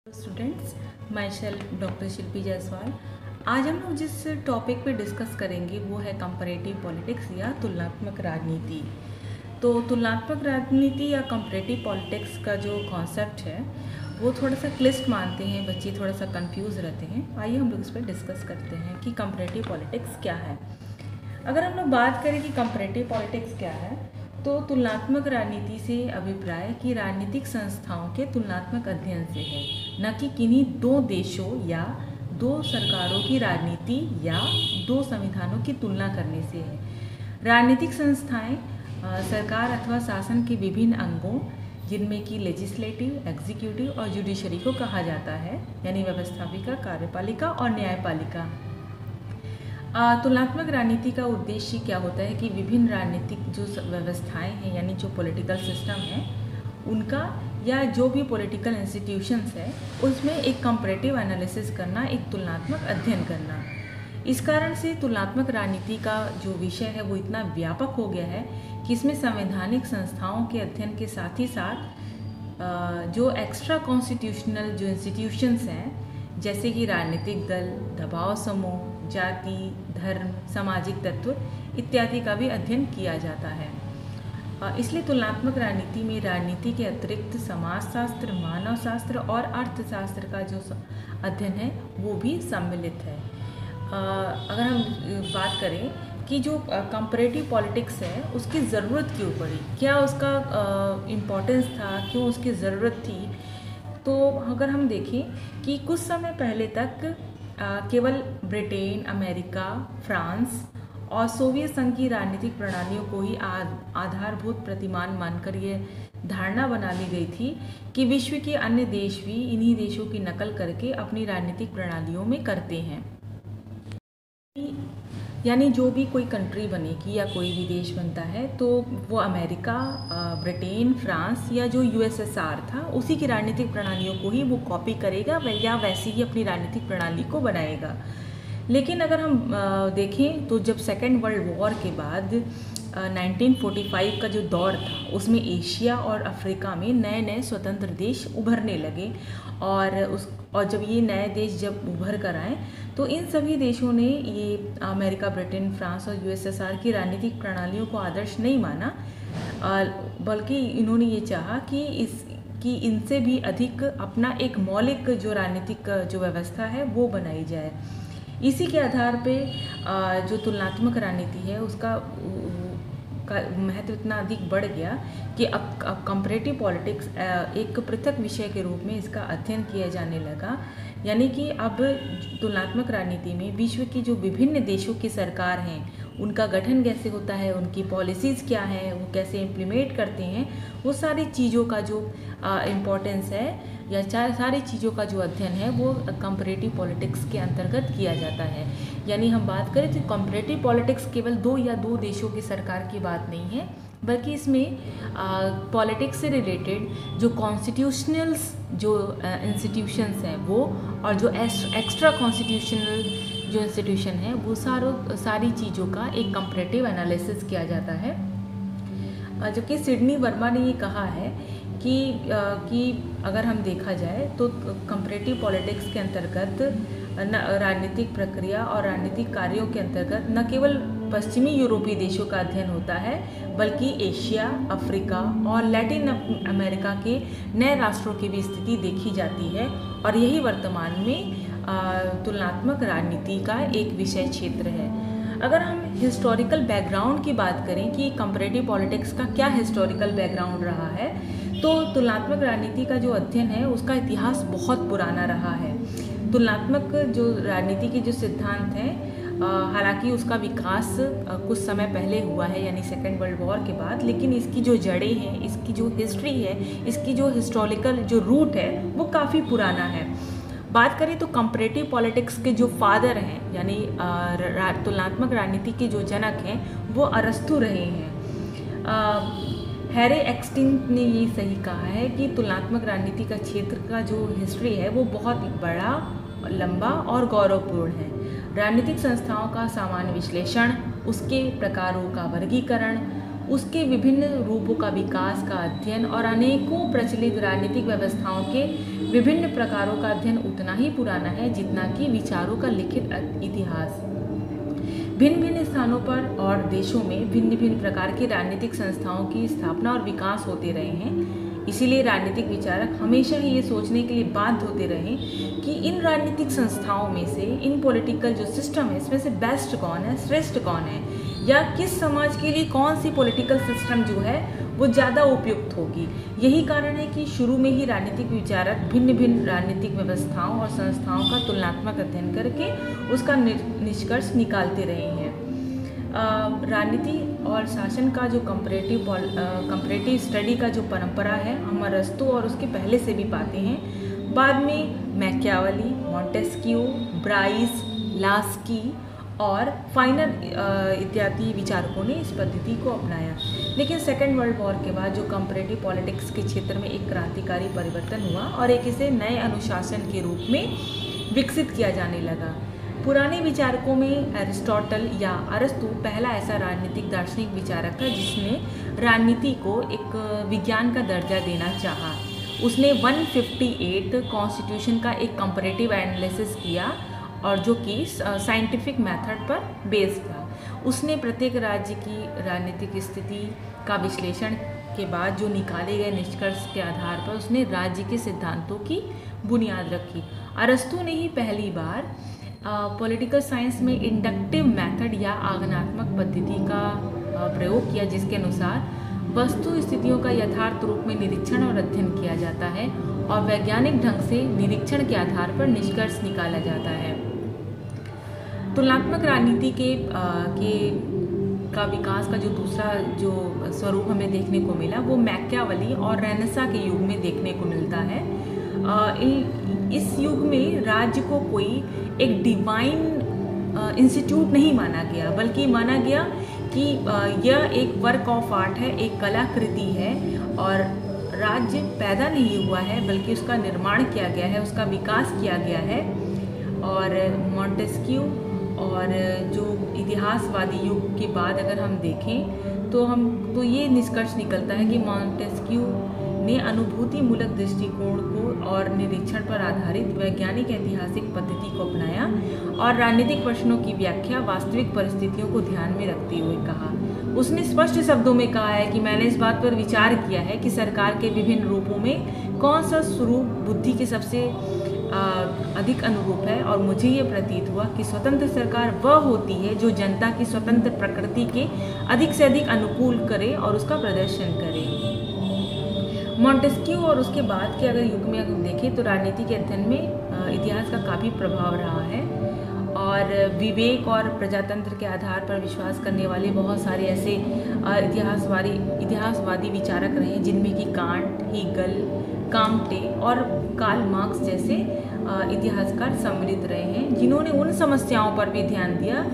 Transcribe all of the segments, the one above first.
Students, my self doctor शिल्पी जायसवाल। आज हम लोग जिस टॉपिक पे डिस्कस करेंगे वो है कंपैरेटिव पॉलिटिक्स या तुलनात्मक राजनीति। तो तुलनात्मक राजनीति या कंपैरेटिव पॉलिटिक्स का जो कॉन्सेप्ट है वो थोड़ा सा क्लिष्ट मानते हैं बच्चे, थोड़ा सा कंफ्यूज रहते हैं। आइए हम लोग इस पर डिस्कस करते हैं कि कंपैरेटिव पॉलिटिक्स क्या है। अगर हम लोग बात करें कि कंपैरेटिव पॉलिटिक्स क्या है, तो तुलनात्मक राजनीति से अभिप्राय कि राजनीतिक संस्थाओं के तुलनात्मक अध्ययन से है, न कि किन्हीं दो देशों या दो सरकारों की राजनीति या दो संविधानों की तुलना करने से है। राजनीतिक संस्थाएं सरकार अथवा शासन के विभिन्न अंगों, जिनमें कि लेजिस्लेटिव, एग्जीक्यूटिव और जुडिशरी को कहा जाता है, यानी व्यवस्थापिका, कार्यपालिका और न्यायपालिका। तुलनात्मक राजनीति का उद्देश्य क्या होता है कि विभिन्न राजनीतिक जो व्यवस्थाएं हैं, यानी जो पॉलिटिकल सिस्टम है उनका या जो भी पॉलिटिकल इंस्टीट्यूशंस है उसमें एक कंपैरेटिव एनालिसिस करना, एक तुलनात्मक अध्ययन करना। इस कारण से तुलनात्मक राजनीति का जो विषय है वो इतना व्यापक हो गया है कि इसमें संवैधानिक संस्थाओं के अध्ययन के साथ ही साथ जो एक्स्ट्रा कॉन्स्टिट्यूशनल जो इंस्टीट्यूशंस हैं, जैसे कि राजनीतिक दल, दबाव समूह, जाति, धर्म, सामाजिक तत्व इत्यादि का भी अध्ययन किया जाता है। इसलिए तुलनात्मक राजनीति में राजनीति के अतिरिक्त समाजशास्त्र, मानव शास्त्र और अर्थशास्त्र का जो अध्ययन है वो भी सम्मिलित है। अगर हम बात करें कि जो कंपैरेटिव पॉलिटिक्स है उसकी ज़रूरत क्यों पड़ी, क्या उसका इम्पोर्टेंस था, क्यों उसकी ज़रूरत थी, तो अगर हम देखें कि कुछ समय पहले तक केवल ब्रिटेन, अमेरिका, फ्रांस और सोवियत संघ की राजनीतिक प्रणालियों को ही आधारभूत प्रतिमान मानकर ये धारणा बना ली गई थी कि विश्व के अन्य देश भी इन्हीं देशों की नकल करके अपनी राजनीतिक प्रणालियों में करते हैं। यानी जो भी कोई कंट्री बनेगी या कोई भी देश बनता है तो वो अमेरिका, ब्रिटेन, फ्रांस या जो यूएसएसआर था उसी की राजनीतिक प्रणालियों को ही वो कॉपी करेगा या वैसे ही अपनी राजनीतिक प्रणाली को बनाएगा। लेकिन अगर हम देखें तो जब सेकेंड वर्ल्ड वॉर के बाद 1945 का जो दौर था उसमें एशिया और अफ्रीका में नए नए स्वतंत्र देश उभरने लगे और जब ये नए देश जब उभर कर आए तो इन सभी देशों ने ये अमेरिका, ब्रिटेन, फ्रांस और यूएसएसआर की राजनीतिक प्रणालियों को आदर्श नहीं माना, बल्कि इन्होंने ये चाहा कि इनसे भी अधिक अपना एक मौलिक जो राजनीतिक जो व्यवस्था है वो बनाई जाए। इसी के आधार पे जो तुलनात्मक राजनीति है उसका महत्व इतना अधिक बढ़ गया कि अब कंपैरेटिव पॉलिटिक्स एक पृथक विषय के रूप में इसका अध्ययन किया जाने लगा। यानी कि अब तुलनात्मक राजनीति में विश्व की जो विभिन्न देशों की सरकार हैं उनका गठन कैसे होता है, उनकी पॉलिसीज़ क्या हैं, वो कैसे इम्प्लीमेंट करते हैं, वो सारी चीज़ों का जो इम्पोर्टेंस है या सारी चीज़ों का जो अध्ययन है वो कंपैरेटिव पॉलिटिक्स के अंतर्गत किया जाता है। यानी हम बात करें तो कंपैरेटिव पॉलिटिक्स केवल दो देशों की सरकार की बात नहीं है, बल्कि इसमें पॉलिटिक्स से रिलेटेड जो कॉन्स्टिट्यूशनल्स जो इंस्टीट्यूशंस हैं वो और जो एक्स्ट्रा कॉन्स्टिट्यूशनल जो इंस्टीट्यूशन है वो सारी चीज़ों का एक कंपैरेटिव एनालिसिस किया जाता है। जो कि सिडनी वर्मा ने ये कहा है कि अगर हम देखा जाए तो कंपैरेटिव पॉलिटिक्स के अंतर्गत राजनीतिक प्रक्रिया और राजनीतिक कार्यों के अंतर्गत न केवल पश्चिमी यूरोपीय देशों का अध्ययन होता है, बल्कि एशिया, अफ्रीका और लैटिन अमेरिका के नए राष्ट्रों की भी स्थिति देखी जाती है और यही वर्तमान में तुलनात्मक राजनीति का एक विषय क्षेत्र है। अगर हम हिस्टोरिकल बैकग्राउंड की बात करें कि कंपैरेटिव पॉलिटिक्स का क्या हिस्टोरिकल बैकग्राउंड रहा है, तो तुलनात्मक राजनीति का जो अध्ययन है उसका इतिहास बहुत पुराना रहा है। तुलनात्मक जो राजनीति के जो सिद्धांत हैं, हालांकि उसका विकास कुछ समय पहले हुआ है, यानी सेकेंड वर्ल्ड वॉर के बाद, लेकिन इसकी जो जड़ें हैं, इसकी जो हिस्ट्री है, इसकी जो हिस्टोरिकल जो रूट है वो काफ़ी पुराना है। बात करें तो कंपैरेटिव पॉलिटिक्स के जो फादर हैं, यानी तुलनात्मक राजनीति के जो जनक हैं वो अरस्तु रहे हैं। हैरे एक्सटिंग ने ये सही कहा है कि तुलनात्मक राजनीति का क्षेत्र का जो हिस्ट्री है वो बहुत बड़ा, लंबा और गौरवपूर्ण है। राजनीतिक संस्थाओं का सामान्य विश्लेषण, उसके प्रकारों का वर्गीकरण, उसके विभिन्न रूपों का विकास का अध्ययन और अनेकों प्रचलित राजनीतिक व्यवस्थाओं के विभिन्न प्रकारों का अध्ययन उतना ही पुराना है जितना कि विचारों का लिखित इतिहास। भिन्न भिन्न स्थानों पर और देशों में भिन्न भिन्न प्रकार की राजनीतिक संस्थाओं की स्थापना और विकास होते रहे हैं। इसीलिए राजनीतिक विचारक हमेशा ही ये सोचने के लिए बाध्य होते रहे कि इन राजनीतिक संस्थाओं में से, इन पॉलिटिकल जो सिस्टम है, इसमें से बेस्ट कौन है, श्रेष्ठ कौन है, या किस समाज के लिए कौन सी पॉलिटिकल सिस्टम जो है वो ज़्यादा उपयुक्त होगी। यही कारण है कि शुरू में ही राजनीतिक विचारक भिन्न भिन्न राजनीतिक व्यवस्थाओं और संस्थाओं का तुलनात्मक अध्ययन करके उसका निष्कर्ष निकालते रहे हैं। राजनीति और शासन का जो कंपैरेटिव स्टडी का जो परंपरा है हम अरस्तु और उसके पहले से भी पाते हैं। बाद में मैकियावेली, मॉन्टेस्क्यू, ब्राइस, लास्की और फाइनर इत्यादि विचारकों ने इस पद्धति को अपनाया। लेकिन सेकेंड वर्ल्ड वॉर के बाद जो कंपैरेटिव पॉलिटिक्स के क्षेत्र में एक क्रांतिकारी परिवर्तन हुआ और एक इसे नए अनुशासन के रूप में विकसित किया जाने लगा। पुराने विचारकों में एरिस्टोटल या अरस्तु पहला ऐसा राजनीतिक दार्शनिक विचारक था जिसने राजनीति को एक विज्ञान का दर्जा देना चाहा। उसने 158 कॉन्स्टिट्यूशन का एक कंपैरेटिव एनालिसिस किया और जो कि साइंटिफिक मेथड पर बेस्ड था। उसने प्रत्येक राज्य की राजनीतिक स्थिति का विश्लेषण के बाद जो निकाले गए निष्कर्ष के आधार पर उसने राज्य के सिद्धांतों की बुनियाद रखी। अरस्तु ने ही पहली बार पॉलिटिकल साइंस में इंडक्टिव मेथड या आगमनात्मक पद्धति का प्रयोग किया, जिसके अनुसार वस्तु स्थितियों का यथार्थ रूप में निरीक्षण और अध्ययन किया जाता है और वैज्ञानिक ढंग से निरीक्षण के आधार पर निष्कर्ष निकाला जाता है। तुलनात्मक राजनीति का विकास का जो दूसरा जो स्वरूप हमें देखने को मिला वो मैकियावेली और रेनेसां के युग में देखने को मिलता है। इस युग में राज्य को कोई एक डिवाइन इंस्टीट्यूट नहीं माना गया, बल्कि माना गया कि यह एक वर्क ऑफ आर्ट है, एक कलाकृति है और राज्य पैदा नहीं हुआ है बल्कि उसका निर्माण किया गया है, उसका विकास किया गया है। और मॉन्टेस्क्यू और जो इतिहासवादी युग के बाद अगर हम देखें तो ये निष्कर्ष निकलता है कि मॉन्टेस्क्यू ने अनुभूति मूलक दृष्टिकोण को और निरीक्षण पर आधारित वैज्ञानिक ऐतिहासिक पद्धति को अपनाया और राजनीतिक प्रश्नों की व्याख्या वास्तविक परिस्थितियों को ध्यान में रखते हुए कहा। उसने स्पष्ट शब्दों में कहा है कि मैंने इस बात पर विचार किया है कि सरकार के विभिन्न रूपों में कौन सा स्वरूप बुद्धि के सबसे अधिक अनुरूप है और मुझे ये प्रतीत हुआ कि स्वतंत्र सरकार वह होती है जो जनता की स्वतंत्र प्रकृति के अधिक से अधिक अनुकूल करे और उसका प्रदर्शन करे। मॉन्टेस्क्यू और उसके बाद के अगर युग में अगर देखें तो राजनीति के अध्ययन में इतिहास का काफ़ी प्रभाव रहा है और विवेक और प्रजातंत्र के आधार पर विश्वास करने वाले बहुत सारे ऐसे इतिहासवादी विचारक रहे जिनमें कि कांट, हीगल, काम्टे और कार्ल मार्क्स जैसे इतिहासकार सम्मिलित रहे हैं, जिन्होंने उन समस्याओं पर भी ध्यान दिया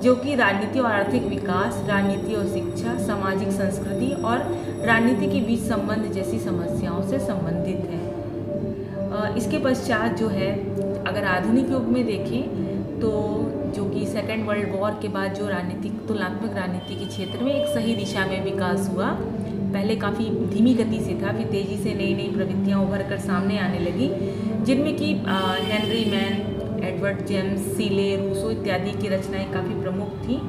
जो कि राजनीति और आर्थिक विकास, राजनीति और शिक्षा, सामाजिक संस्कृति और राजनीति के बीच संबंध जैसी समस्याओं से संबंधित है। इसके पश्चात जो है अगर आधुनिक युग में देखें तो जो कि सेकेंड वर्ल्ड वॉर के बाद जो तुलनात्मक राजनीति के क्षेत्र में एक सही दिशा में विकास हुआ, पहले काफ़ी धीमी गति से था, फिर तेज़ी से नई नई प्रवृत्तियाँ उभर कर सामने आने लगी, जिनमें कि Henry Maine, Edward James, Seeley, Rousseau इत्यादि की रचनाएं काफ़ी प्रमुख थी।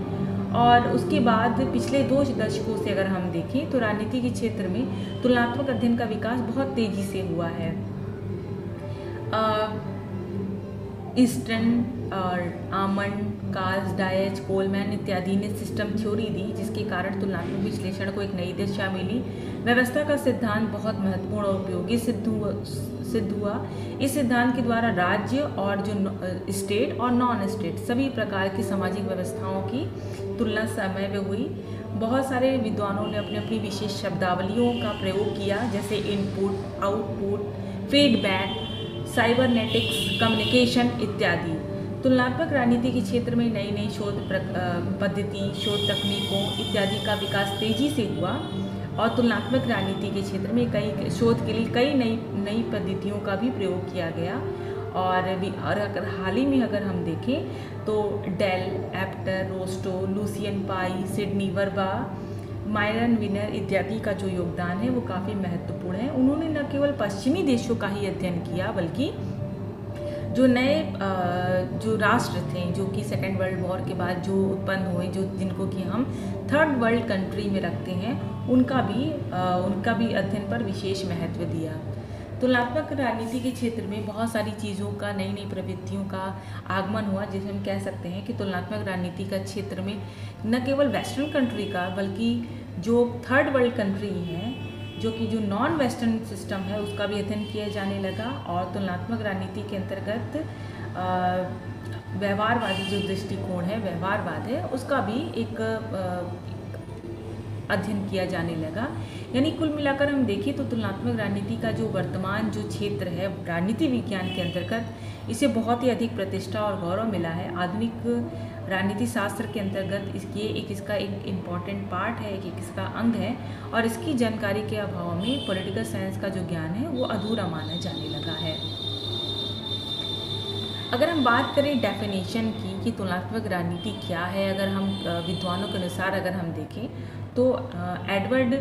और उसके बाद पिछले 2 दशकों से अगर हम देखें तो राजनीति के क्षेत्र में तुलनात्मक अध्ययन का विकास बहुत तेज़ी से हुआ है। ईस्टर्न और आमंड, कार्ल डायच, कोलमैन इत्यादि ने सिस्टम थ्योरी दी, जिसके कारण तुलनात्मक विश्लेषण को एक नई दिशा मिली। व्यवस्था का सिद्धांत बहुत महत्वपूर्ण और उपयोगी सिद्ध हुआ। इस सिद्धांत के द्वारा राज्य और जो स्टेट और नॉन स्टेट सभी प्रकार की सामाजिक व्यवस्थाओं की तुलना समय में हुई। बहुत सारे विद्वानों ने अपनी अपनी विशेष शब्दावलियों का प्रयोग किया, जैसे input, output, feedback, cybernetics, communication इत्यादि। तुलनात्मक राजनीति के क्षेत्र में नई नई शोध पद्धति, शोध तकनीकों इत्यादि का विकास तेजी से हुआ और तुलनात्मक राजनीति के क्षेत्र में कई शोध के लिए कई नई पद्धतियों का भी प्रयोग किया गया। और अगर हाल ही में अगर हम देखें तो डेल, एप्टर, रोस्टो, लूसियन पाई, सिडनी वर्बा, मायरन विनर इत्यादि का जो योगदान है वो काफ़ी महत्वपूर्ण है। उन्होंने न केवल पश्चिमी देशों का ही अध्ययन किया बल्कि जो नए जो राष्ट्र थे जो कि सेकेंड वर्ल्ड वॉर के बाद जो उत्पन्न हुए, जो जिनको कि हम थर्ड वर्ल्ड कंट्री में रखते हैं, उनका भी अध्ययन पर विशेष महत्व दिया। तुलनात्मक राजनीति के क्षेत्र में बहुत सारी चीज़ों का, नई नई प्रवृत्तियों का आगमन हुआ, जिसे हम कह सकते हैं कि तुलनात्मक राजनीति का क्षेत्र में न केवल वेस्टर्न कंट्री का बल्कि जो थर्ड वर्ल्ड कंट्री हैं, जो नॉन वेस्टर्न सिस्टम है, उसका भी अध्ययन किया जाने लगा। और तुलनात्मक राजनीति के अंतर्गत व्यवहारवादी जो दृष्टिकोण है, व्यवहारवाद है, उसका भी एक अध्ययन किया जाने लगा। यानी कुल मिलाकर हम देखें तो तुलनात्मक राजनीति का जो वर्तमान जो क्षेत्र है राजनीति विज्ञान के अंतर्गत, इसे बहुत ही अधिक प्रतिष्ठा और गौरव मिला है। आधुनिक राजनीति शास्त्र के अंतर्गत इसका एक इम्पॉर्टेंट पार्ट है, एक इसका अंग है, और इसकी जानकारी के अभाव में पॉलिटिकल साइंस का जो ज्ञान है वो अधूरा माना जाने लगा है। अगर हम बात करें डेफिनेशन की कि तुलनात्मक राजनीति क्या है, अगर हम विद्वानों के अनुसार अगर हम देखें तो एडवर्ड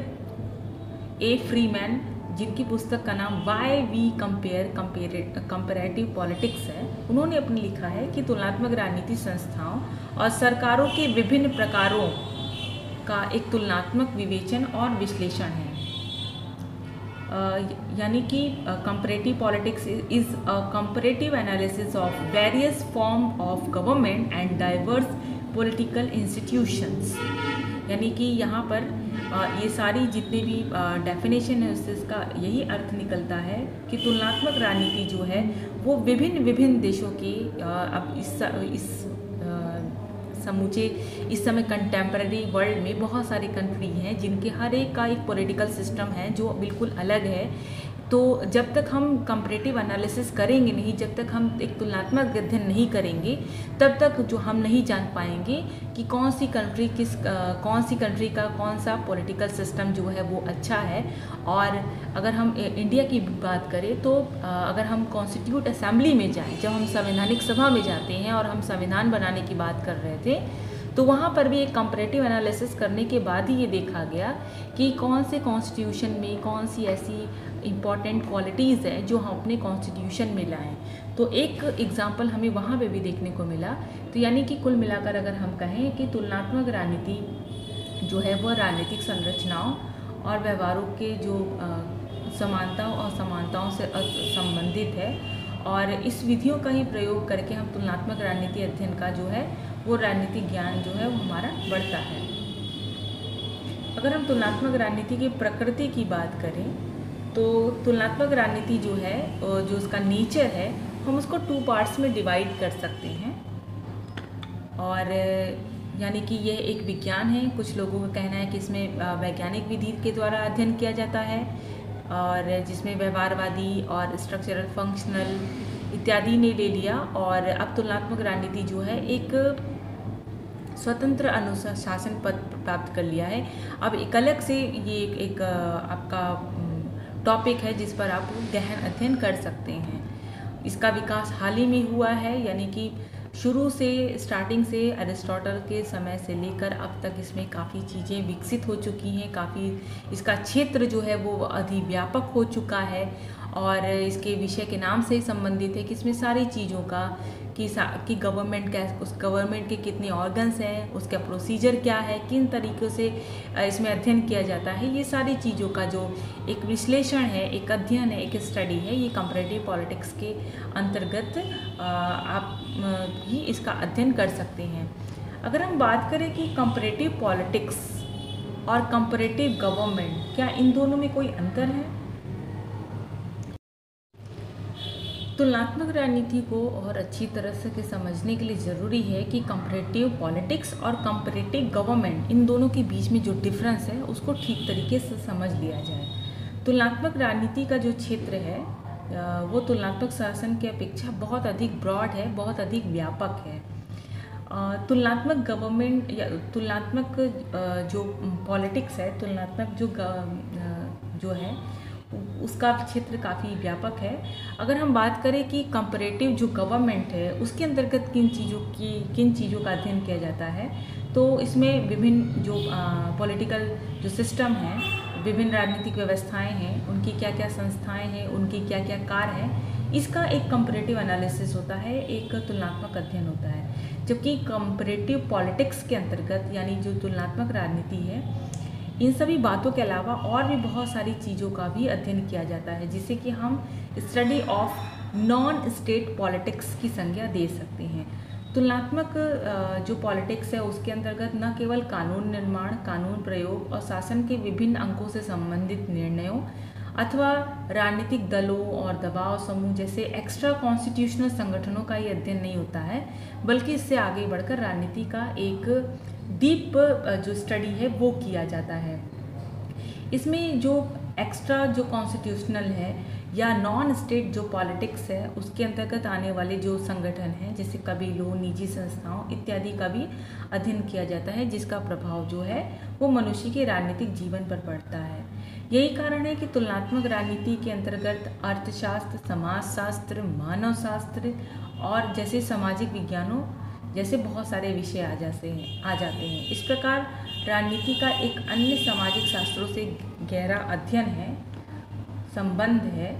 ए फ्रीमैन, जिनकी पुस्तक का नाम वाई वी कंपेरेटिव पॉलिटिक्स है, उन्होंने अपने लिखा है कि तुलनात्मक राजनीति संस्थाओं और सरकारों के विभिन्न प्रकारों का एक तुलनात्मक विवेचन और विश्लेषण है। यानी कि comparative politics is a comparative analysis of various form of government and diverse political institutions. यानी कि यहाँ पर ये सारी जितने भी डेफिनेशन है उससे इसका यही अर्थ निकलता है कि तुलनात्मक राजनीति जो है वो विभिन्न देशों के अब इस समय कंटेम्प्रेरी वर्ल्ड में बहुत सारी कंट्री हैं जिनके हर एक का एक पॉलिटिकल सिस्टम है जो बिल्कुल अलग है। तो जब तक हम कंपैरेटिव एनालिसिस करेंगे नहीं, जब तक हम एक तुलनात्मक अध्ययन नहीं करेंगे, तब तक जो हम नहीं जान पाएंगे कि कौन सी कंट्री का कौन सा पॉलिटिकल सिस्टम जो है वो अच्छा है। और अगर हम इंडिया की बात करें तो अगर हम कॉन्स्टिट्यूट असेंबली में जाएं, जब हम संवैधानिक सभा में जाते हैं और हम संविधान बनाने की बात कर रहे थे, तो वहाँ पर भी एक कंपैरेटिव एनालिसिस करने के बाद ही ये देखा गया कि कौन से कॉन्स्टिट्यूशन में कौन सी ऐसी इम्पॉर्टेंट क्वालिटीज़ है जो हम अपने कॉन्स्टिट्यूशन में लाएं। तो एक एग्जांपल हमें वहाँ पे भी देखने को मिला। तो यानी कि कुल मिलाकर अगर हम कहें कि तुलनात्मक राजनीति जो है वह राजनीतिक संरचनाओं और व्यवहारों के जो समानताओं और समानताओं से संबंधित है, और इस विधियों का ही प्रयोग करके हम तुलनात्मक राजनीति अध्ययन का जो है वो राजनीतिक ज्ञान जो है वो हमारा बढ़ता है। अगर हम तुलनात्मक राजनीति की प्रकृति की बात करें तो तुलनात्मक राजनीति जो है जो उसका नेचर है, हम उसको 2 पार्ट्स में डिवाइड कर सकते हैं। और यानी कि यह एक विज्ञान है। कुछ लोगों का कहना है कि इसमें वैज्ञानिक विधि के द्वारा अध्ययन किया जाता है, और जिसमें व्यवहारवादी और स्ट्रक्चरल फंक्शनल इत्यादि ने ले लिया। और अब तुलनात्मक राजनीति जो है एक स्वतंत्र अनुशासन पद प्राप्त कर लिया है। अब एक अलग से ये एक आपका टॉपिक है जिस पर आप गहन अध्ययन कर सकते हैं। इसका विकास हाल ही में हुआ है, यानी कि शुरू से स्टार्टिंग से अरिस्टोटल के समय से लेकर अब तक इसमें काफ़ी चीज़ें विकसित हो चुकी हैं। काफ़ी इसका क्षेत्र जो है वो अधिव्यापक हो चुका है, और इसके विषय के नाम से ही संबंधित है कि इसमें सारी चीज़ों का कि गवर्नमेंट के कितने ऑर्गन्स हैं, उसका प्रोसीजर क्या है, किन तरीक़ों से इसमें अध्ययन किया जाता है, ये सारी चीज़ों का जो एक विश्लेषण है, एक अध्ययन है, एक स्टडी है, ये कंपैरेटिव पॉलिटिक्स के अंतर्गत आप ही इसका अध्ययन कर सकते हैं। अगर हम बात करें कि कंपैरेटिव पॉलिटिक्स और कंपैरेटिव गवर्नमेंट, क्या इन दोनों में कोई अंतर है? तुलनात्मक राजनीति को और अच्छी तरह से समझने के लिए ज़रूरी है कि कंपैरेटिव पॉलिटिक्स और कंपैरेटिव गवर्नमेंट, इन दोनों के बीच में जो डिफरेंस है उसको ठीक तरीके से समझ लिया जाए। तुलनात्मक राजनीति का जो क्षेत्र है वो तुलनात्मक शासन की अपेक्षा बहुत अधिक ब्रॉड है, बहुत अधिक व्यापक है। तुलनात्मक गवर्नमेंट या तुलनात्मक जो पॉलिटिक्स है, तुलनात्मक जो है उसका क्षेत्र काफ़ी व्यापक है। अगर हम बात करें कि कंपैरेटिव जो गवर्नमेंट है उसके अंतर्गत किन चीज़ों का अध्ययन किया जाता है, तो इसमें विभिन्न जो पॉलिटिकल जो सिस्टम है, विभिन्न राजनीतिक व्यवस्थाएं हैं, उनकी क्या क्या संस्थाएं हैं, उनकी क्या क्या कार्य है, इसका एक कंपैरेटिव एनालिसिस होता है, एक तुलनात्मक अध्ययन होता है। जबकि कंपैरेटिव पॉलिटिक्स के अंतर्गत यानी जो तुलनात्मक राजनीति है, इन सभी बातों के अलावा और भी बहुत सारी चीज़ों का भी अध्ययन किया जाता है, जिसे कि हम study of non state politics की संज्ञा दे सकते हैं। तुलनात्मक जो पॉलिटिक्स है उसके अंतर्गत न केवल कानून निर्माण, कानून प्रयोग और शासन के विभिन्न अंगों से संबंधित निर्णयों अथवा राजनीतिक दलों और दबाव समूह जैसे एक्स्ट्रा कॉन्स्टिट्यूशनल संगठनों का ये अध्ययन नहीं होता है, बल्कि इससे आगे बढ़कर राजनीति का एक डीप जो स्टडी है वो किया जाता है। इसमें जो एक्स्ट्रा जो कॉन्स्टिट्यूशनल है या नॉन स्टेट जो पॉलिटिक्स है उसके अंतर्गत आने वाले जो संगठन हैं, जैसे कबीलों, निजी संस्थाओं इत्यादि का भी अध्ययन किया जाता है, जिसका प्रभाव जो है वो मनुष्य के राजनीतिक जीवन पर पड़ता है। यही कारण है कि तुलनात्मक राजनीति के अंतर्गत अर्थशास्त्र, समाजशास्त्र, मानव शास्त्र और जैसे सामाजिक विज्ञानों जैसे बहुत सारे विषय आ जाते हैं। इस प्रकार राजनीति का एक अन्य सामाजिक शास्त्रों से गहरा अध्ययन है, संबंध है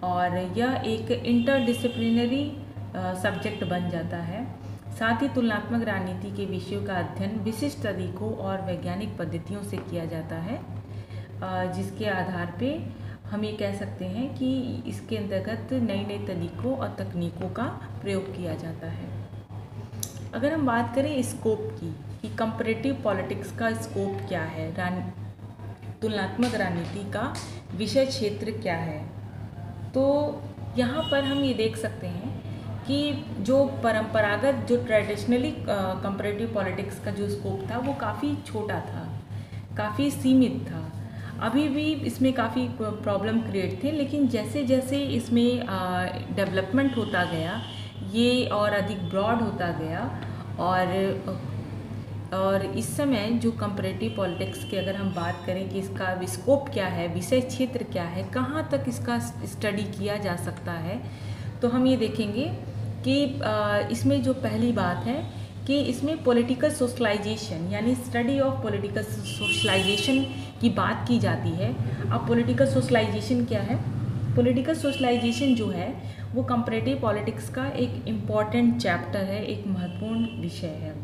और यह एक इंटरडिसिप्लिनरी सब्जेक्ट बन जाता है। साथ ही तुलनात्मक राजनीति के विषयों का अध्ययन विशिष्ट तरीकों और वैज्ञानिक पद्धतियों से किया जाता है, जिसके आधार पे हम ये कह सकते हैं कि इसके अंतर्गत नए नए तरीकों और तकनीकों का प्रयोग किया जाता है। अगर हम बात करें स्कोप की कि कंपैरेटिव पॉलिटिक्स का स्कोप क्या है, तुलनात्मक राजनीति का विषय क्षेत्र क्या है, तो यहाँ पर हम ये देख सकते हैं कि जो परंपरागत जो ट्रेडिशनली कंपैरेटिव पॉलिटिक्स का जो स्कोप था वो काफ़ी छोटा था, काफ़ी सीमित था। अभी भी इसमें काफ़ी प्रॉब्लम क्रिएट थे, लेकिन जैसे जैसे इसमें डेवलपमेंट होता गया ये और अधिक ब्रॉड होता गया और इस समय जो कंपैरेटिव पॉलिटिक्स की अगर हम बात करें कि इसका स्कोप क्या है, विषय क्षेत्र क्या है, कहाँ तक इसका स्टडी किया जा सकता है, तो हम ये देखेंगे कि इसमें जो पहली बात है कि इसमें पॉलिटिकल सोशलाइजेशन यानी स्टडी ऑफ पॉलिटिकल सोशलाइजेशन की बात की जाती है। अब पॉलिटिकल सोशलाइजेशन क्या है? पॉलिटिकल सोशलाइजेशन जो है वो कंपैरेटिव पॉलिटिक्स का एक इम्पॉर्टेंट चैप्टर है, एक महत्वपूर्ण विषय है।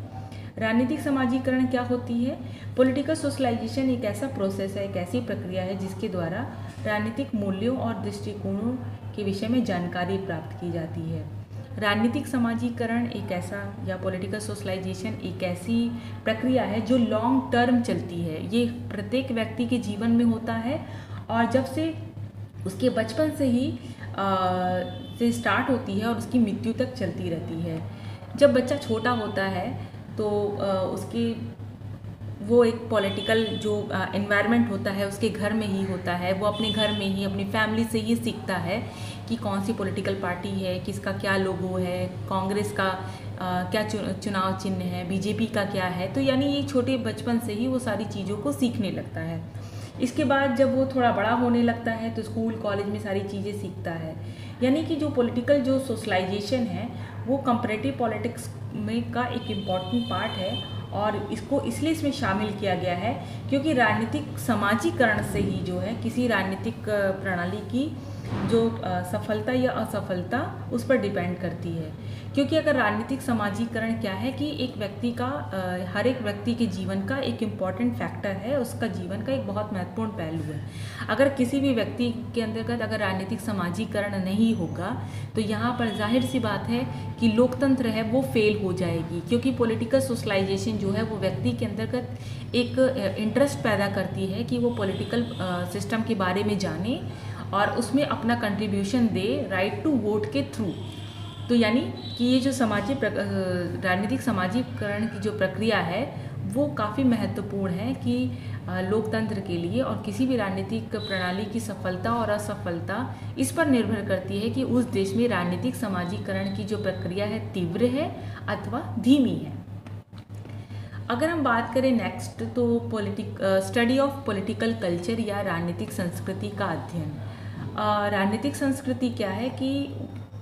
राजनीतिक समाजीकरण क्या होती है? पॉलिटिकल सोशलाइजेशन एक ऐसा प्रोसेस है, एक ऐसी प्रक्रिया है जिसके द्वारा राजनीतिक मूल्यों और दृष्टिकोणों के विषय में जानकारी प्राप्त की जाती है। राजनीतिक समाजीकरण एक ऐसा या पॉलिटिकल सोशलाइजेशन एक ऐसी प्रक्रिया है जो लॉन्ग टर्म चलती है। ये प्रत्येक व्यक्ति के जीवन में होता है और जब से उसके बचपन से ही से स्टार्ट होती है और उसकी मृत्यु तक चलती रहती है। जब बच्चा छोटा होता है तो उसके वो एक पॉलिटिकल जो एनवायरनमेंट होता है उसके घर में ही होता है, वो अपने घर में ही अपनी फैमिली से ही सीखता है कि कौन सी पॉलिटिकल पार्टी है, किसका क्या लोगो है, कांग्रेस का क्या चुनाव चिन्ह है, बीजेपी का क्या है। तो यानी ये छोटे बचपन से ही वो सारी चीज़ों को सीखने लगता है। इसके बाद जब वो थोड़ा बड़ा होने लगता है तो स्कूल कॉलेज में सारी चीज़ें सीखता है। यानी कि जो पॉलिटिकल जो सोशलाइजेशन है वो कंपैरेटिव पॉलिटिक्स में का एक इम्पॉर्टेंट पार्ट है और इसको इसलिए इसमें शामिल किया गया है क्योंकि राजनीतिक समाजीकरण से ही जो है किसी राजनीतिक प्रणाली की जो सफलता या असफलता उस पर डिपेंड करती है। क्योंकि अगर राजनीतिक समाजीकरण क्या है कि एक व्यक्ति का हर एक व्यक्ति के जीवन का एक इम्पॉर्टेंट फैक्टर है, उसका जीवन का एक बहुत महत्वपूर्ण पहलू है। अगर किसी भी व्यक्ति के अंतर्गत अगर राजनीतिक समाजीकरण नहीं होगा तो यहाँ पर जाहिर सी बात है कि लोकतंत्र है वो फेल हो जाएगी, क्योंकि पॉलिटिकल सोशलाइजेशन जो है वो व्यक्ति के अंतर्गत एक इंटरेस्ट पैदा करती है कि वो पॉलिटिकल सिस्टम के बारे में जाने और उसमें अपना कंट्रीब्यूशन दे राइट टू वोट के थ्रू। तो यानी कि ये जो राजनीतिक समाजीकरण की जो प्रक्रिया है वो काफ़ी महत्वपूर्ण है कि लोकतंत्र के लिए, और किसी भी राजनीतिक प्रणाली की सफलता और असफलता इस पर निर्भर करती है कि उस देश में राजनीतिक समाजीकरण की जो प्रक्रिया है तीव्र है अथवा धीमी है। अगर हम बात करें नेक्स्ट तो स्टडी ऑफ पॉलिटिकल कल्चर या राजनीतिक संस्कृति का अध्ययन। राजनीतिक संस्कृति क्या है कि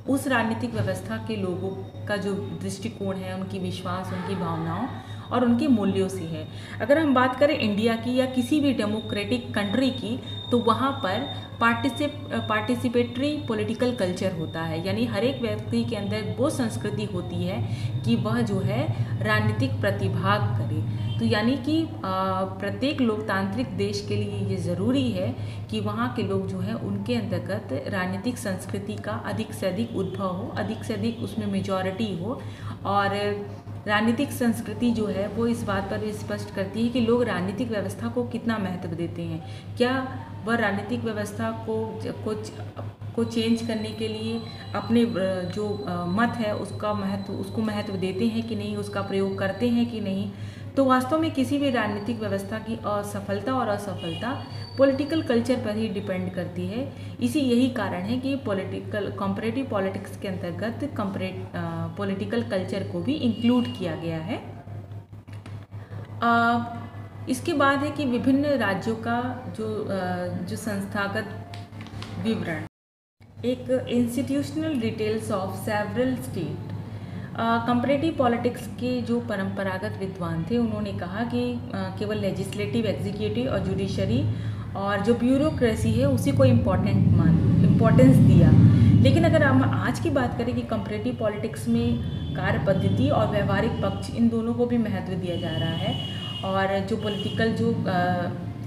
उस राजनीतिक व्यवस्था के लोगों का जो दृष्टिकोण है, उनकी विश्वास, उनकी भावनाओं और उनके मूल्यों से है। अगर हम बात करें इंडिया की या किसी भी डेमोक्रेटिक कंट्री की, तो वहाँ पर पार्टिसिपेटरी पॉलिटिकल कल्चर होता है, यानी हर एक व्यक्ति के अंदर वो संस्कृति होती है कि वह जो है राजनीतिक प्रतिभाग करे। तो यानी कि प्रत्येक लोकतांत्रिक देश के लिए ये ज़रूरी है कि वहाँ के लोग जो हैं उनके अंतर्गत राजनीतिक संस्कृति का अधिक से अधिक उद्भव हो, अधिक से अधिक उसमें मेजॉरिटी हो। और राजनीतिक संस्कृति जो है वो इस बात पर स्पष्ट करती है कि लोग राजनीतिक व्यवस्था को कितना महत्व देते हैं। क्या वह राजनीतिक व्यवस्था को चेंज करने के लिए अपने जो मत है उसको महत्व देते हैं कि नहीं, उसका प्रयोग करते हैं कि नहीं। तो वास्तव में किसी भी राजनीतिक व्यवस्था की असफलता और असफलता पॉलिटिकल कल्चर पर ही डिपेंड करती है। यही कारण है कि कंपैरेटिव पॉलिटिक्स के अंतर्गत पॉलिटिकल कल्चर को भी इंक्लूड किया गया है। इसके बाद है कि विभिन्न राज्यों का जो संस्थागत विवरण, एक institutional details of several state. Comparative politics के जो परंपरागत विद्वान थे उन्होंने कहा कि केवल लेजिस्लेटिव, एग्जीक्यूटिव और जुडिशरी और जो ब्यूरोक्रेसी है उसी को इम्पोर्टेंस दिया। लेकिन अगर हम आज की बात करें कि कंपैरेटिव पॉलिटिक्स में कार्य पद्धति और व्यवहारिक पक्ष, इन दोनों को भी महत्व दिया जा रहा है, और जो पॉलिटिकल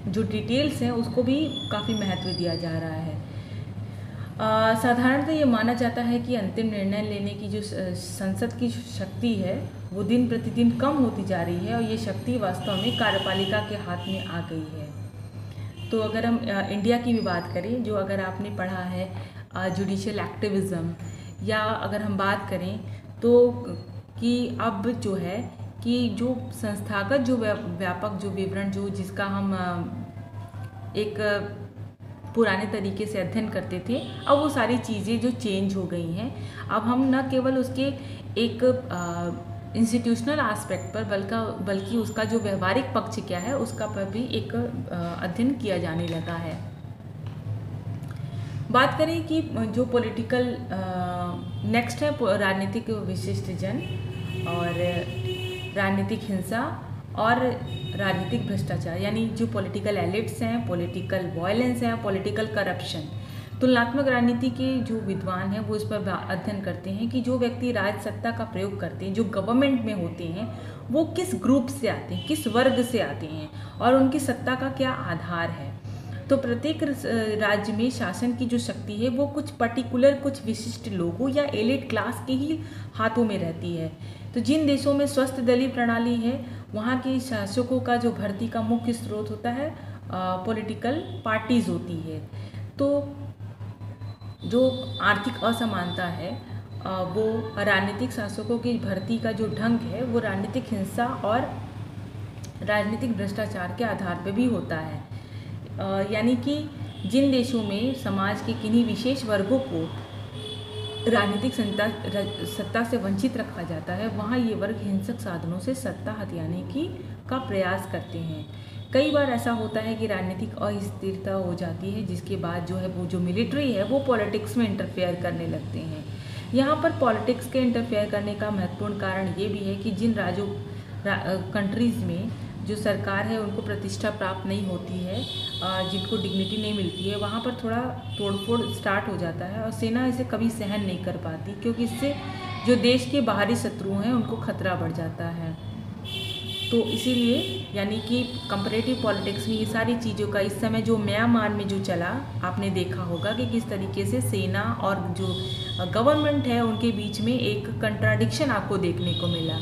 जो डिटेल्स हैं उसको भी काफ़ी महत्व दिया जा रहा है। साधारणतः ये माना जाता है कि अंतिम निर्णय लेने की जो संसद की शक्ति है वो दिन प्रतिदिन कम होती जा रही है, और ये शक्ति वास्तव में कार्यपालिका के हाथ में आ गई है। तो अगर हम इंडिया की भी बात करें, जो अगर आपने पढ़ा है जुडिशियल एक्टिविज़म, या अगर हम बात करें तो कि अब जो है कि जो संस्थागत जो व्यापक जो विवरण जिसका हम एक पुराने तरीके से अध्ययन करते थे, अब वो सारी चीज़ें जो चेंज हो गई हैं। अब हम न केवल उसके एक इंस्टीट्यूशनल एस्पेक्ट पर बल्कि उसका जो व्यवहारिक पक्ष क्या है उसका पर भी एक अध्ययन किया जाने लगा है। बात करें कि जो पॉलिटिकल नेक्स्ट है राजनीतिक विशिष्टजन और राजनीतिक हिंसा और राजनीतिक भ्रष्टाचार, यानी जो पॉलिटिकल एलिट्स हैं, पॉलिटिकल वायलेंस है, पॉलिटिकल करप्शन। तुलनात्मक राजनीति के जो विद्वान हैं वो इस पर अध्ययन करते हैं कि जो व्यक्ति राज सत्ता का प्रयोग करते हैं, जो गवर्नमेंट में होते हैं, वो किस ग्रुप से आते हैं, किस वर्ग से आते हैं और उनकी सत्ता का क्या आधार है। तो प्रत्येक राज्य में शासन की जो शक्ति है वो कुछ पर्टिकुलर, कुछ विशिष्ट लोगों या एलिट क्लास के ही हाथों में रहती है। तो जिन देशों में स्वस्थ दलीय प्रणाली है वहाँ के शासकों का जो भर्ती का मुख्य स्रोत होता है पॉलिटिकल पार्टीज होती है। तो जो आर्थिक असमानता है वो राजनीतिक शासकों की भर्ती का जो ढंग है वो राजनीतिक हिंसा और राजनीतिक भ्रष्टाचार के आधार पर भी होता है। यानी कि जिन देशों में समाज के किन्हीं विशेष वर्गों को राजनीतिक सत्ता से वंचित रखा जाता है, वहाँ ये वर्ग हिंसक साधनों से सत्ता हथियाने का प्रयास करते हैं। कई बार ऐसा होता है कि राजनीतिक अस्थिरता हो जाती है, जिसके बाद जो है वो जो मिलिट्री है वो पॉलिटिक्स में इंटरफेयर करने लगते हैं। यहाँ पर पॉलिटिक्स के इंटरफेयर करने का महत्वपूर्ण कारण ये भी है कि जिन कंट्रीज़ में जो सरकार है उनको प्रतिष्ठा प्राप्त नहीं होती है, जिनको डिग्निटी नहीं मिलती है, वहाँ पर थोड़ा तोड़फोड़ स्टार्ट हो जाता है और सेना इसे कभी सहन नहीं कर पाती, क्योंकि इससे जो देश के बाहरी शत्रु हैं उनको खतरा बढ़ जाता है। तो इसीलिए यानी कि कंपैरेटिव पॉलिटिक्स में ये सारी चीज़ों का इस समय जो म्यांमार में जो चला, आपने देखा होगा कि किस तरीके से सेना और जो गवर्नमेंट है उनके बीच में एक कंट्राडिक्शन आपको देखने को मिला।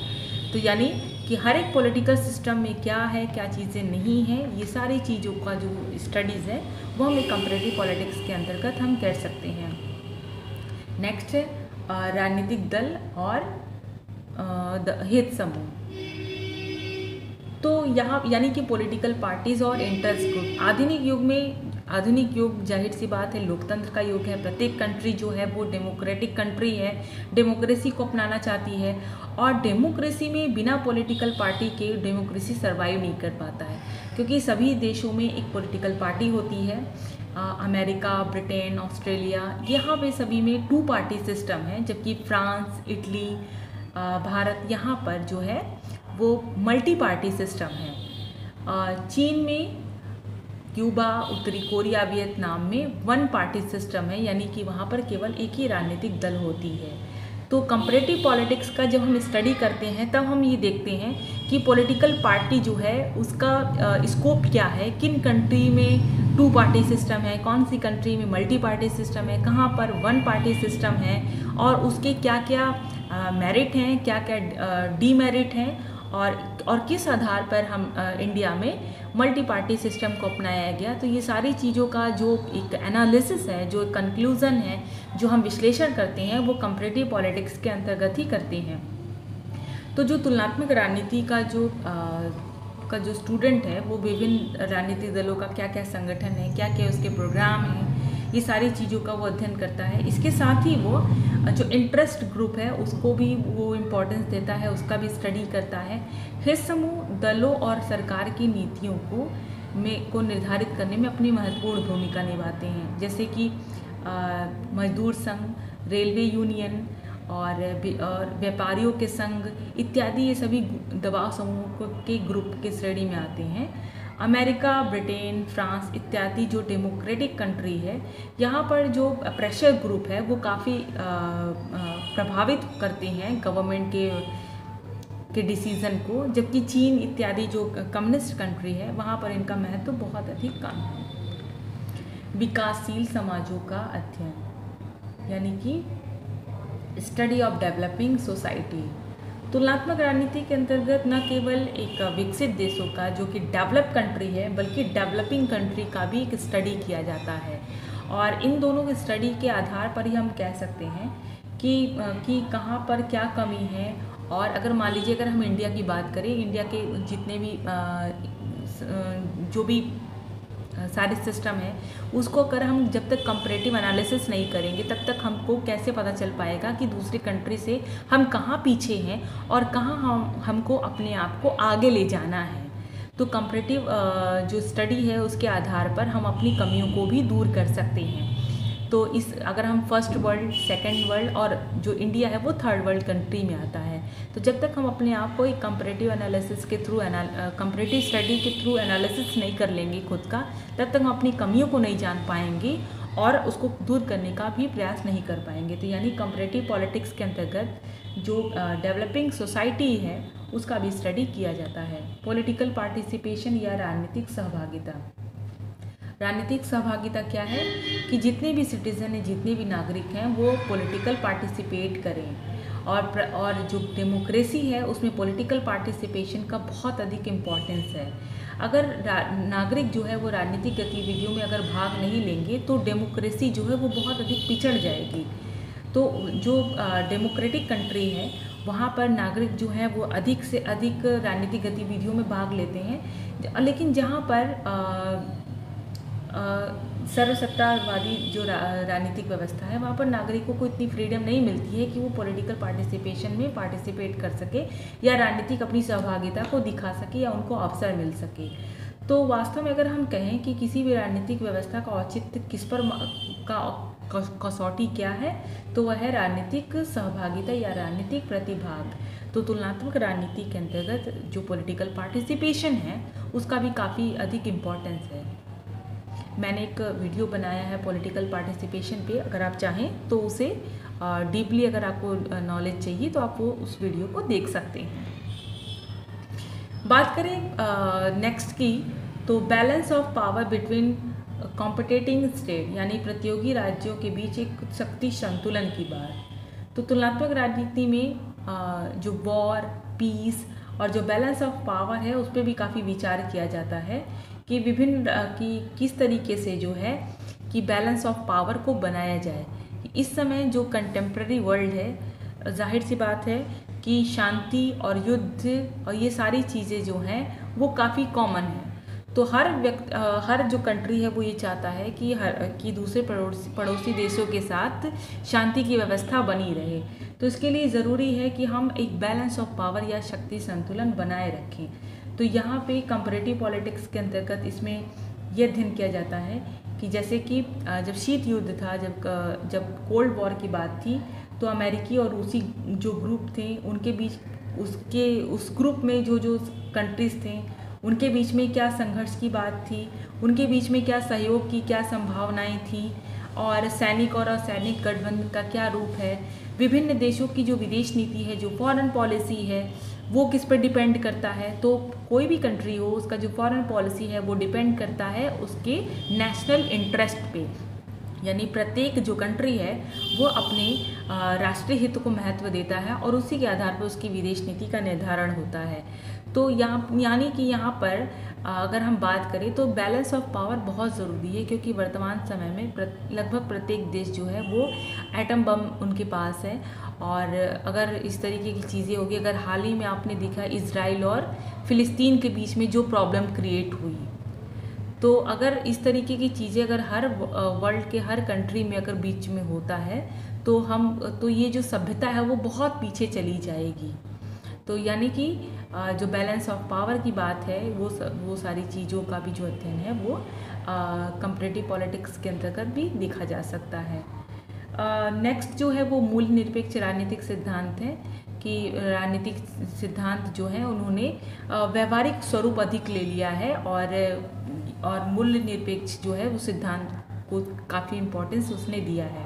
तो यानी कि हर एक पॉलिटिकल सिस्टम में क्या है, क्या चीज़ें नहीं हैं, ये सारी चीज़ों का जो स्टडीज़ है वो हम एक कंपैरेटिव पॉलिटिक्स के अंतर्गत हम कर सकते हैं। नेक्स्ट है राजनीतिक दल और हित समूह। तो यहाँ यानी कि पॉलिटिकल पार्टीज और इंटरेस्ट ग्रुप। आधुनिक युग जाहिर सी बात है लोकतंत्र का युग है। प्रत्येक कंट्री जो है वो डेमोक्रेटिक कंट्री है, डेमोक्रेसी को अपनाना चाहती है, और डेमोक्रेसी में बिना पॉलिटिकल पार्टी के डेमोक्रेसी सर्वाइव नहीं कर पाता है, क्योंकि सभी देशों में एक पॉलिटिकल पार्टी होती है। अमेरिका, ब्रिटेन, ऑस्ट्रेलिया, यहाँ पे सभी में 2 पार्टी सिस्टम है, जबकि फ्रांस, इटली, भारत यहाँ पर जो है वो मल्टी पार्टी सिस्टम है। चीन में, क्यूबा, उत्तरी कोरिया, वियतनाम में वन पार्टी सिस्टम है, यानी कि वहाँ पर केवल एक ही राजनीतिक दल होती है। तो कंपैरेटिव पॉलिटिक्स का जब हम स्टडी करते हैं तब हम ये देखते हैं कि पॉलिटिकल पार्टी जो है उसका स्कोप क्या है, किन कंट्री में टू पार्टी सिस्टम है, कौन सी कंट्री में मल्टी पार्टी सिस्टम है, कहाँ पर वन पार्टी सिस्टम है, और उसके क्या क्या मेरिट हैं, क्या क्या डीमेरिट हैं, और किस आधार पर हम इंडिया में मल्टी पार्टी सिस्टम को अपनाया गया। तो ये सारी चीज़ों का जो एक एनालिसिस है, जो कंक्लूज़न है, जो हम विश्लेषण करते हैं, वो कंपैरेटिव पॉलिटिक्स के अंतर्गत ही करते हैं। तो जो तुलनात्मक राजनीति का जो स्टूडेंट है वो विभिन्न राजनीतिक दलों का क्या क्या संगठन है, क्या क्या उसके प्रोग्राम हैं, ये सारी चीज़ों का वो अध्ययन करता है। इसके साथ ही वो जो इंटरेस्ट ग्रुप है उसको भी वो इम्पोर्टेंस देता है, उसका भी स्टडी करता है। हित समूह दलों और सरकार की नीतियों को निर्धारित करने में अपनी महत्वपूर्ण भूमिका निभाते हैं, जैसे कि मजदूर संघ, रेलवे यूनियन और व्यापारियों के संघ इत्यादि, ये सभी दबाव समूह के ग्रुप के श्रेणी में आते हैं। अमेरिका, ब्रिटेन, फ्रांस इत्यादि जो डेमोक्रेटिक कंट्री है, यहाँ पर जो प्रेशर ग्रुप है वो काफ़ी प्रभावित करते हैं गवर्नमेंट के डिसीज़न को, जबकि चीन इत्यादि जो कम्युनिस्ट कंट्री है वहाँ पर इनका महत्व बहुत अधिक कम है। विकासशील समाजों का अध्ययन, यानी कि स्टडी ऑफ डेवलपिंग सोसाइटी। तुलनात्मक राजनीति के अंतर्गत न केवल एक विकसित देशों का जो कि डेवलप कंट्री है, बल्कि डेवलपिंग कंट्री का भी एक स्टडी किया जाता है, और इन दोनों के स्टडी के आधार पर ही हम कह सकते हैं कि कहाँ पर क्या कमी है। और अगर मान लीजिए अगर हम इंडिया की बात करें, इंडिया के जितने भी जो भी सारे सिस्टम है उसको अगर हम जब तक कंपैरेटिव एनालिसिस नहीं करेंगे तब तक हमको कैसे पता चल पाएगा कि दूसरी कंट्री से हम कहाँ पीछे हैं और कहाँ हमको अपने आप को आगे ले जाना है। तो कंपैरेटिव जो स्टडी है उसके आधार पर हम अपनी कमियों को भी दूर कर सकते हैं। तो अगर हम फर्स्ट वर्ल्ड, सेकंड वर्ल्ड और जो इंडिया है वो थर्ड वर्ल्ड कंट्री में आता है, तो जब तक हम अपने आप को एक कंपैरेटिव एनालिसिस के थ्रू कंपैरेटिव स्टडी के थ्रू एनालिसिस नहीं कर लेंगे खुद का, तब तक हम अपनी कमियों को नहीं जान पाएंगे और उसको दूर करने का भी प्रयास नहीं कर पाएंगे। तो यानी कंपैरेटिव पॉलिटिक्स के अंतर्गत जो डेवलपिंग सोसाइटी है उसका भी स्टडी किया जाता है। पॉलिटिकल पार्टिसिपेशन या राजनीतिक सहभागिता। राजनीतिक सहभागिता क्या है कि जितने भी सिटीजन हैं, जितने भी नागरिक हैं वो पॉलिटिकल पार्टिसिपेट करें, और जो डेमोक्रेसी है उसमें पॉलिटिकल पार्टिसिपेशन का बहुत अधिक इम्पोर्टेंस है। अगर नागरिक जो है वो राजनीतिक गतिविधियों में अगर भाग नहीं लेंगे तो डेमोक्रेसी जो है वो बहुत अधिक पिछड़ जाएगी। तो जो डेमोक्रेटिक कंट्री है वहाँ पर नागरिक जो है वो अधिक से अधिक राजनीतिक गतिविधियों में भाग लेते हैं, लेकिन जहाँ पर सर्वसत्तावादी जो राजनीतिक व्यवस्था है वहाँ पर नागरिकों को इतनी फ्रीडम नहीं मिलती है कि वो पॉलिटिकल पार्टिसिपेशन में पार्टिसिपेट कर सके या राजनीतिक अपनी सहभागिता को दिखा सके या उनको अवसर मिल सके। तो वास्तव में अगर हम कहें कि किसी भी राजनीतिक व्यवस्था का औचित्य किस पर कसौटी क्या है, तो वह है राजनीतिक सहभागिता या राजनीतिक प्रतिभाग। तो तुलनात्मक राजनीति के अंतर्गत जो पॉलिटिकल पार्टिसिपेशन है उसका भी काफ़ी अधिक इम्पोर्टेंस है। मैंने एक वीडियो बनाया है पॉलिटिकल पार्टिसिपेशन पे, अगर आप चाहें तो उसे डीपली अगर आपको नॉलेज चाहिए तो आप वो उस वीडियो को देख सकते हैं। बात करें नेक्स्ट की, तो balance of power between competing state, यानी प्रतियोगी राज्यों के बीच एक शक्ति संतुलन की बात। तो तुलनात्मक राजनीति में जो वॉर, पीस और जो बैलेंस ऑफ पावर है उस पर भी काफ़ी विचार किया जाता है कि विभिन्न किस तरीके से जो है कि बैलेंस ऑफ पावर को बनाया जाए। इस समय जो कंटेम्प्रेरी वर्ल्ड है, जाहिर सी बात है कि शांति और युद्ध और ये सारी चीज़ें जो हैं वो काफ़ी कॉमन है। तो हर जो कंट्री है वो ये चाहता है कि दूसरे पड़ोसी देशों के साथ शांति की व्यवस्था बनी रहे। तो इसके लिए ज़रूरी है कि हम एक बैलेंस ऑफ पावर या शक्ति संतुलन बनाए रखें। तो यहाँ पे कंपैरेटिव पॉलिटिक्स के अंतर्गत इसमें यह अध्ययन किया जाता है कि जैसे कि जब शीत युद्ध था, जब कोल्ड वॉर की बात थी, तो अमेरिकी और रूसी जो ग्रुप थे उनके बीच उस ग्रुप में जो जो कंट्रीज़ थे उनके बीच में क्या संघर्ष की बात थी, उनके बीच में क्या सहयोग की क्या संभावनाएं थी, और सैनिक और असैनिक गठबंधन का क्या रूप है, विभिन्न देशों की जो विदेश नीति है, जो फॉरेन पॉलिसी है, वो किस पर डिपेंड करता है। तो कोई भी कंट्री हो, उसका जो फॉरेन पॉलिसी है वो डिपेंड करता है उसके नेशनल इंटरेस्ट पे, यानी प्रत्येक जो कंट्री है वो अपने राष्ट्रीय हित को महत्व देता है और उसी के आधार पर उसकी विदेश नीति का निर्धारण होता है। तो यानी कि यहाँ पर अगर हम बात करें तो बैलेंस ऑफ पावर बहुत ज़रूरी है, क्योंकि वर्तमान समय में लगभग प्रत्येक देश जो है वो एटम बम उनके पास है। और अगर इस तरीके की चीज़ें होगी, अगर हाल ही में आपने देखा इजराइल और फ़िलिस्तीन के बीच में जो प्रॉब्लम क्रिएट हुई, तो अगर इस तरीके की चीज़ें अगर हर वर्ल्ड के हर कंट्री में अगर बीच में होता है तो ये जो सभ्यता है वो बहुत पीछे चली जाएगी। तो यानी कि जो बैलेंस ऑफ पावर की बात है वो सारी चीज़ों का भी जो अध्ययन है वो कंपैरेटिव पॉलिटिक्स के अंतर्गत भी देखा जा सकता है। नेक्स्ट जो है वो मूल्य निरपेक्ष राजनीतिक सिद्धांत है कि राजनीतिक सिद्धांत जो है उन्होंने व्यवहारिक स्वरूप अधिक ले लिया है और मूल्य निरपेक्ष जो है वो सिद्धांत को काफ़ी इम्पोर्टेंस उसने दिया है।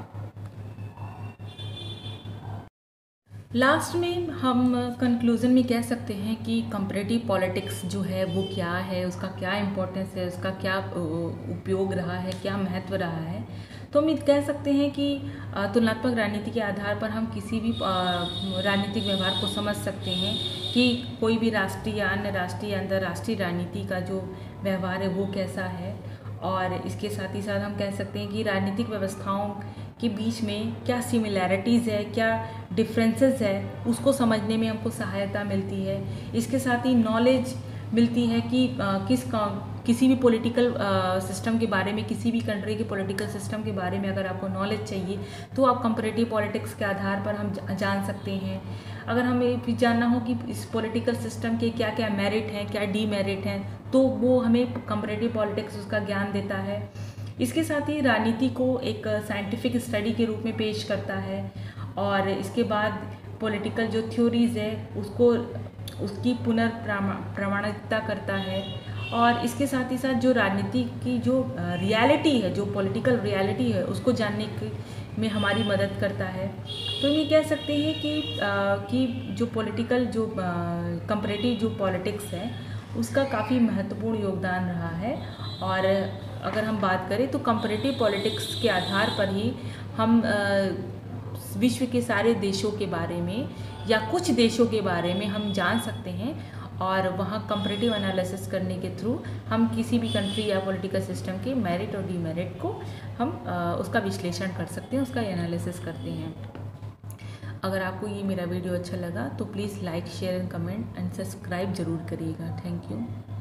लास्ट में हम कंक्लूज़न में कह सकते हैं कि कंपैरेटिव पॉलिटिक्स जो है वो क्या है, उसका क्या इम्पोर्टेंस है, उसका क्या उपयोग रहा है, क्या महत्व रहा है। तो हम कह सकते हैं कि तुलनात्मक राजनीति के आधार पर हम किसी भी राजनीतिक व्यवहार को समझ सकते हैं कि कोई भी राष्ट्रीय या अन्य राष्ट्रीय या अंतर्राष्ट्रीय राजनीति का जो व्यवहार है वो कैसा है। और इसके साथ ही साथ हम कह सकते हैं कि राजनीतिक व्यवस्थाओं के बीच में क्या सिमिलैरिटीज़ है, क्या डिफरेंसेस है, उसको समझने में हमको सहायता मिलती है। इसके साथ ही नॉलेज मिलती है कि किसी भी पॉलिटिकल सिस्टम के बारे में, किसी भी कंट्री के पॉलिटिकल सिस्टम के बारे में अगर आपको नॉलेज चाहिए तो आप कंपैरेटिव पॉलिटिक्स के आधार पर हम जान सकते हैं। अगर हमें भी जानना हो कि इस पॉलिटिकल सिस्टम के क्या क्या मेरिट हैं, क्या डीमेरिट हैं, तो वो हमें कंपैरेटिव पॉलिटिक्स उसका ज्ञान देता है। इसके साथ ही राजनीति को एक साइंटिफिक स्टडी के रूप में पेश करता है और इसके बाद पॉलिटिकल जो थ्योरीज़ है उसकी पुनर्प्रमाणिकता करता है। और इसके साथ ही साथ जो राजनीति की जो रियलिटी है, जो पॉलिटिकल रियलिटी है, उसको जानने में हमारी मदद करता है। तो ये कह सकते हैं कि जो पॉलिटिकल जो कंपैरेटिव जो पॉलिटिक्स है उसका काफ़ी महत्वपूर्ण योगदान रहा है। और अगर हम बात करें तो कंपैरेटिव पॉलिटिक्स के आधार पर ही हम विश्व के सारे देशों के बारे में या कुछ देशों के बारे में हम जान सकते हैं और वहाँ कंपैरेटिव एनालिसिस करने के थ्रू हम किसी भी कंट्री या पॉलिटिकल सिस्टम के मेरिट और डीमेरिट को हम उसका विश्लेषण कर सकते हैं, उसका एनालिसिस करते हैं। अगर आपको ये मेरा वीडियो अच्छा लगा तो please like, share and comment and subscribe ज़रूर करिएगा। Thank you.